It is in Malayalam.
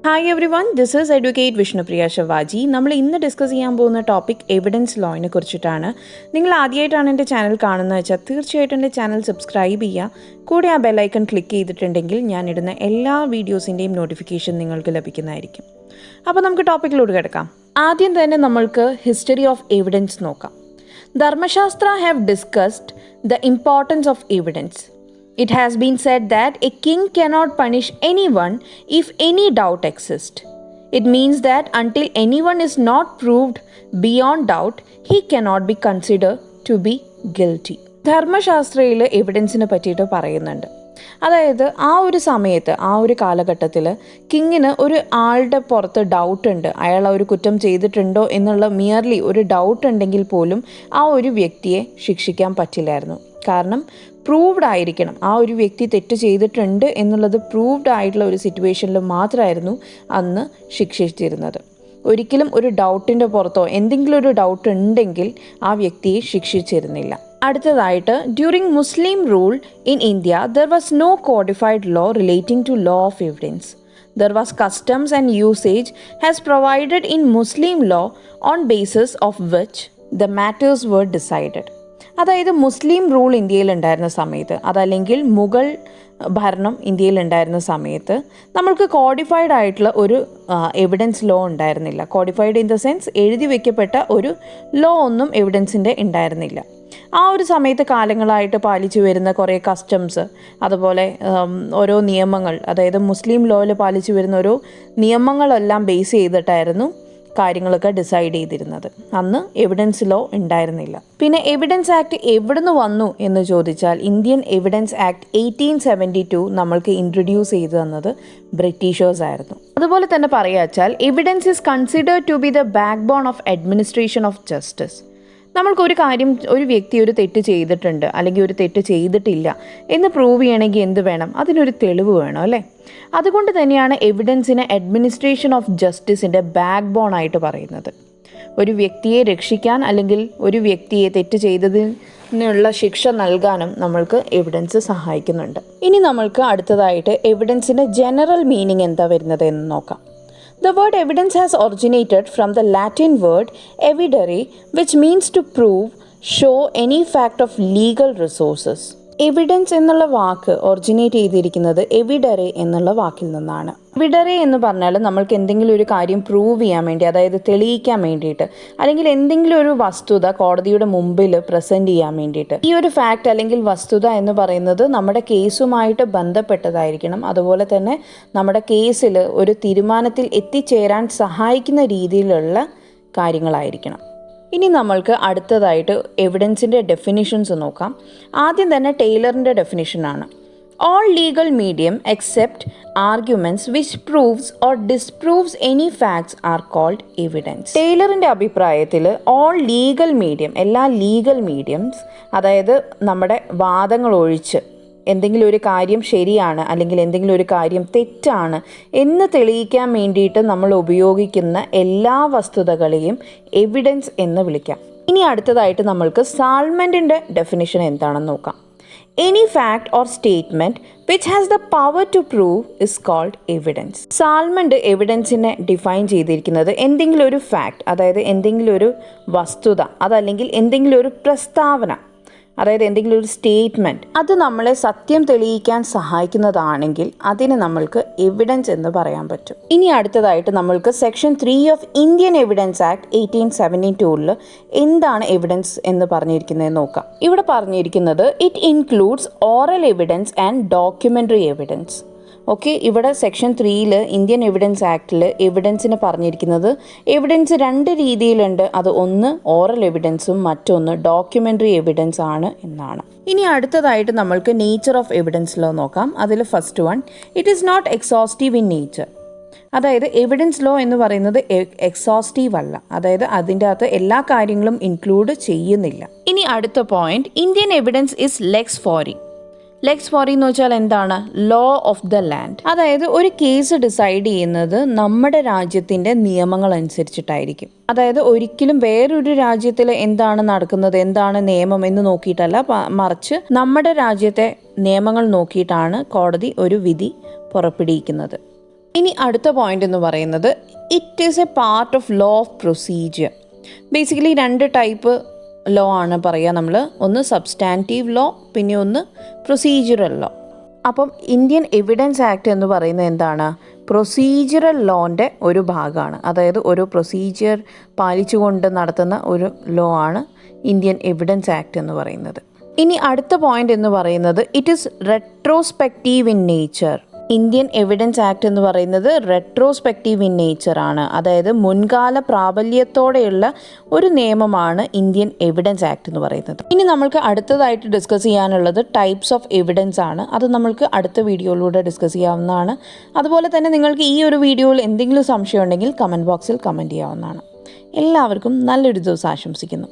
Hi everyone, this is advocate Vishnupriya Shavaji. നമ്മൾ ഇന്ന് ഡിസ്കസ് ചെയ്യാൻ പോകുന്ന ടോപ്പിക് എവിഡൻസ് ലോയിനെ കുറിച്ചിട്ടാണ്. നിങ്ങൾ ആദ്യമായിട്ടാണ് എൻ്റെ ചാനൽ കാണുന്നത് വെച്ചാൽ തീർച്ചയായിട്ടും എൻ്റെ ചാനൽ സബ്സ്ക്രൈബ് ചെയ്യുക. കൂടെ ആ ബെല്ലൈക്കൺ ക്ലിക്ക് ചെയ്തിട്ടുണ്ടെങ്കിൽ ഞാനിടുന്ന എല്ലാ വീഡിയോസിൻ്റെയും നോട്ടിഫിക്കേഷൻ നിങ്ങൾക്ക് ലഭിക്കുന്നതായിരിക്കും. അപ്പോൾ നമുക്ക് ടോപ്പിക്കിലോട്ട് കിടക്കാം. ആദ്യം തന്നെ നമ്മൾക്ക് ഹിസ്റ്ററി ഓഫ് എവിഡൻസ് നോക്കാം. Dharmashastra have discussed the importance of evidence. It has been said that a king cannot punish anyone if any doubt exists. It means that until anyone is not proved beyond doubt, he cannot be considered to be guilty. ധർമ്മശാസ്ത്രയിൽ എവിഡൻസിനെ പറ്റിയിട്ട് പറയുന്നുണ്ട്. അതായത് ആ ഒരു സമയത്ത്, ആ ഒരു കാലഘട്ടത്തിൽ കിങ്ങിന് ഒരു ആളുടെ പുറത്ത് ഡൗട്ട് ഉണ്ട്, അയാൾ ഒരു കുറ്റം ചെയ്തിട്ടുണ്ടോ എന്നുള്ള മിയർലി ഒരു ഡൗട്ട് ഉണ്ടെങ്കിൽ പോലും ആ ഒരു വ്യക്തിയെ ശിക്ഷിക്കാൻ പറ്റില്ലായിരുന്നു. കാരണം പ്രൂവ്ഡ് ആയിരിക്കണം, ആ ഒരു വ്യക്തി തെറ്റ് ചെയ്തിട്ടുണ്ട് എന്നുള്ളത് പ്രൂവ്ഡ് ആയിട്ടുള്ള ഒരു സിറ്റുവേഷനിൽ മാത്രമായിരുന്നു അന്ന് ശിക്ഷിച്ചിരുന്നത്. ഒരിക്കലും ഒരു ഡൗട്ടിൻ്റെ പുറത്തോ എന്തെങ്കിലും ഒരു ഡൗട്ട് ഉണ്ടെങ്കിൽ ആ വ്യക്തിയെ ശിക്ഷിച്ചിരുന്നില്ല. അടുത്തതായിട്ട്, during Muslim rule in India there was no codified law relating to law of evidence. There was customs and usage has provided in Muslim law on basis of which the matters were decided. അതായത് മുസ്ലിം റൂൾ ഇന്ത്യയിൽ ഉണ്ടായിരുന്ന സമയത്ത്, അതല്ലെങ്കിൽ മുഗൾ ഭരണം ഇന്ത്യയിൽ ഉണ്ടായിരുന്ന സമയത്ത് നമ്മൾക്ക് കോഡിഫൈഡ് ആയിട്ടുള്ള ഒരു എവിഡൻസ് ലോ ഉണ്ടായിരുന്നില്ല. കോഡിഫൈഡ് ഇൻ ദ സെൻസ് എഴുതി വയ്ക്കപ്പെട്ട ഒരു ലോ ഒന്നും എവിഡൻസിൻ്റെ ഉണ്ടായിരുന്നില്ല. ആ ഒരു സമയത്ത് കാലങ്ങളായിട്ട് പാലിച്ചു വരുന്ന കുറേ കസ്റ്റംസ്, അതുപോലെ ഓരോ നിയമങ്ങൾ, അതായത് മുസ്ലിം ലോയിൽ പാലിച്ചു വരുന്ന ഓരോ നിയമങ്ങളെല്ലാം ബേസ് ചെയ്തിട്ടായിരുന്നു കാര്യങ്ങളൊക്കെ ഡിസൈഡ് ചെയ്തിരുന്നത്. അന്ന് എവിഡൻസ് ലോ ഉണ്ടായിരുന്നില്ല. പിന്നെ എവിഡൻസ് ആക്ട് എവിടുന്ന് വന്നു എന്ന് ചോദിച്ചാൽ, ഇന്ത്യൻ എവിഡൻസ് ആക്ട് 1872 നമ്മൾക്ക് ഇൻട്രൊഡ്യൂസ് ചെയ്തു തന്നത് ബ്രിട്ടീഷേഴ്സ് ആയിരുന്നു. അതുപോലെ തന്നെ പറയാച്ചാൽ evidence is considered to be the backbone of administration of justice. നമ്മൾക്കൊരു കാര്യം, ഒരു വ്യക്തി ഒരു തെറ്റ് ചെയ്തിട്ടുണ്ട് അല്ലെങ്കിൽ ഒരു തെറ്റ് ചെയ്തിട്ടില്ല എന്ന് പ്രൂവ് ചെയ്യണമെങ്കിൽ എന്ത് വേണം? അതിനൊരു തെളിവ് വേണം, അല്ലേ? അതുകൊണ്ട് തന്നെയാണ് എവിഡൻസിനെ അഡ്മിനിസ്ട്രേഷൻ ഓഫ് ജസ്റ്റിസിൻ്റെ ബാക്ക് ബോൺ ആയിട്ട് പറയുന്നത്. ഒരു വ്യക്തിയെ രക്ഷിക്കാൻ അല്ലെങ്കിൽ ഒരു വ്യക്തിയെ തെറ്റ് ചെയ്തതിനുള്ള ശിക്ഷ നൽകാനും നമ്മൾക്ക് എവിഡൻസ് സഹായിക്കുന്നുണ്ട്. ഇനി നമ്മൾക്ക് അടുത്തതായിട്ട് എവിഡൻസിൻ്റെ ജനറൽ മീനിങ് എന്താ വരുന്നത് എന്ന് നോക്കാം. The word evidence has originated from the Latin word evidere, which means to prove, show any fact of legal resources. Evidence എന്നുള്ള വാക്ക് ഒറിജിനേറ്റ് ചെയ്തിരിക്കുന്നത് എവിഡറെ എന്നുള്ള വാക്കിൽ നിന്നാണ്. എവിഡറെ എന്ന് പറഞ്ഞാൽ നമ്മൾക്ക് എന്തെങ്കിലും ഒരു കാര്യം പ്രൂവ് ചെയ്യാൻ വേണ്ടി, അതായത് തെളിയിക്കാൻ വേണ്ടിയിട്ട്, അല്ലെങ്കിൽ എന്തെങ്കിലും ഒരു വസ്തുത കോടതിയുടെ മുമ്പിൽ പ്രസൻറ്റ് ചെയ്യാൻ വേണ്ടിയിട്ട്. ഈ ഒരു ഫാക്റ്റ് അല്ലെങ്കിൽ വസ്തുത എന്ന് പറയുന്നത് നമ്മുടെ കേസുമായിട്ട് ബന്ധപ്പെട്ടതായിരിക്കണം. അതുപോലെ തന്നെ നമ്മുടെ കേസിൽ ഒരു തീരുമാനത്തിൽ എത്തിച്ചേരാൻ സഹായിക്കുന്ന രീതിയിലുള്ള കാര്യങ്ങളായിരിക്കണം. ഇനി നമ്മൾക്ക് അടുത്തതായിട്ട് എവിഡൻസിൻ്റെ ഡെഫിനിഷൻസ് നോക്കാം. ആദ്യം തന്നെ ടൈലറിൻ്റെ ഡെഫിനിഷനാണ്. All legal medium except arguments which proves or disproves any facts are called evidence. ടൈലറിൻ്റെ അഭിപ്രായത്തിൽ ഓൾ ലീഗൽ മീഡിയം, എല്ലാ ലീഗൽ മീഡിയംസ്, അതായത് നമ്മുടെ വാദങ്ങൾ ഒഴിച്ച് എന്തെങ്കിലും ഒരു കാര്യം ശരിയാണ് അല്ലെങ്കിൽ എന്തെങ്കിലും ഒരു കാര്യം തെറ്റാണ് എന്ന് തെളിയിക്കാൻ വേണ്ടിയിട്ട് നമ്മൾ ഉപയോഗിക്കുന്ന എല്ലാ വസ്തുതകളെയും എവിഡൻസ് എന്ന് വിളിക്കാം. ഇനി അടുത്തതായിട്ട് നമ്മൾക്ക് സാൾമൻറ്റിൻ്റെ ഡെഫിനിഷൻ എന്താണെന്ന് നോക്കാം. Any fact or statement which has the power to prove is called evidence. Salmond എവിഡൻസിനെ ഡിഫൈൻ ചെയ്തിരിക്കുന്നത് എന്തെങ്കിലും ഒരു ഫാക്ട്, അതായത് എന്തെങ്കിലും ഒരു വസ്തുത, അതല്ലെങ്കിൽ എന്തെങ്കിലും ഒരു പ്രസ്താവന, അതായത് എന്തെങ്കിലും ഒരു സ്റ്റേറ്റ്മെൻറ്റ്, അത് നമ്മളെ സത്യം തെളിയിക്കാൻ സഹായിക്കുന്നതാണെങ്കിൽ അതിന് നമ്മൾക്ക് എവിഡൻസ് എന്ന് പറയാൻ പറ്റും. ഇനി അടുത്തതായിട്ട് നമ്മൾക്ക് section 3 of Indian evidence act 1872 എന്താണ് എവിഡൻസ് എന്ന് പറഞ്ഞിരിക്കുന്നത് നോക്കാം. ഇവിടെ പറഞ്ഞിരിക്കുന്നത് it includes oral evidence and documentary evidence. Okay, ഇവിടെ സെക്ഷൻ 3 ഇന്ത്യൻ എവിഡൻസ് ആക്ടിൽ എവിഡൻസിന് പറഞ്ഞിരിക്കുന്നത് എവിഡൻസ് 2 രീതിയിലുണ്ട്. അത് ഒന്ന് ഓറൽ എവിഡൻസും മറ്റൊന്ന് ഡോക്യുമെൻ്ററി എവിഡൻസ് ആണ് എന്നാണ്. ഇനി അടുത്തതായിട്ട് നമ്മൾക്ക് നേച്ചർ ഓഫ് എവിഡൻസ് ലോ നോക്കാം. അതിൽ first one, it is not exhaustive in nature. അതായത് എവിഡൻസ് ലോ എന്ന് പറയുന്നത് എക്സോസ്റ്റീവ് അല്ല, അതായത് അതിൻ്റെ അകത്ത് എല്ലാ കാര്യങ്ങളും ഇൻക്ലൂഡ് ചെയ്യുന്നില്ല. ഇനി അടുത്ത point, Indian evidence is lex fori. Lex fori എന്ന് വെച്ചാൽ എന്താണ്? Law of the land. അതായത് ഒരു കേസ് ഡിസൈഡ് ചെയ്യുന്നത് നമ്മുടെ രാജ്യത്തിൻ്റെ നിയമങ്ങൾ അനുസരിച്ചിട്ടായിരിക്കും. അതായത് ഒരിക്കലും വേറൊരു രാജ്യത്തിൽ എന്താണ് നടക്കുന്നത്, എന്താണ് നിയമം എന്ന് നോക്കിയിട്ടല്ല, മറിച്ച് നമ്മുടെ രാജ്യത്തെ നിയമങ്ങൾ നോക്കിയിട്ടാണ് കോടതി ഒരു വിധി പുറപ്പെടുവിക്കുന്നത്. ഇനി അടുത്ത പോയിന്റ് എന്ന് പറയുന്നത് it is a part of law of procedure. Basically 2 type law ആണ് പറയുക നമ്മൾ. ഒന്ന് സബ്സ്റ്റാൻറ്റീവ് ലോ, പിന്നെ ഒന്ന് പ്രൊസീജിയറൽ ലോ. അപ്പം ഇന്ത്യൻ എവിഡൻസ് ആക്ട് എന്ന് പറയുന്നത് എന്താണ്? പ്രൊസീജിയറൽ ലോൻ്റെ ഒരു ഭാഗമാണ്. അതായത് ഒരു പ്രൊസീജിയർ പാലിച്ചുകൊണ്ട് നടത്തുന്ന ഒരു ലോ ആണ് ഇന്ത്യൻ എവിഡൻസ് ആക്ട് എന്ന് പറയുന്നത്. ഇനി അടുത്ത പോയിന്റ് എന്ന് പറയുന്നത് it is retrospective in nature. Indian evidence act എന്ന് പറയുന്നത് റെട്രോസ്പെക്റ്റീവ് ഇൻ നേച്ചർ ആണ്. അതായത് മുൻകാല പ്രാബല്യത്തോടെയുള്ള ഒരു നിയമമാണ് ഇന്ത്യൻ എവിഡൻസ് ആക്ട് എന്ന് പറയുന്നത്. ഇനി നമ്മൾക്ക് അടുത്തതായിട്ട് ഡിസ്കസ് ചെയ്യാനുള്ളത് ടൈപ്സ് ഓഫ് എവിഡൻസ് ആണ്. അത് നമ്മൾക്ക് അടുത്ത വീഡിയോയിലൂടെ ഡിസ്കസ് ചെയ്യാവുന്നതാണ്. അതുപോലെ തന്നെ നിങ്ങൾക്ക് ഈ ഒരു വീഡിയോയിൽ എന്തെങ്കിലും സംശയം ഉണ്ടെങ്കിൽ കമൻറ്റ് ബോക്സിൽ കമൻറ്റ് ചെയ്യാവുന്നതാണ്. എല്ലാവർക്കും നല്ലൊരു ദിവസം ആശംസിക്കുന്നു.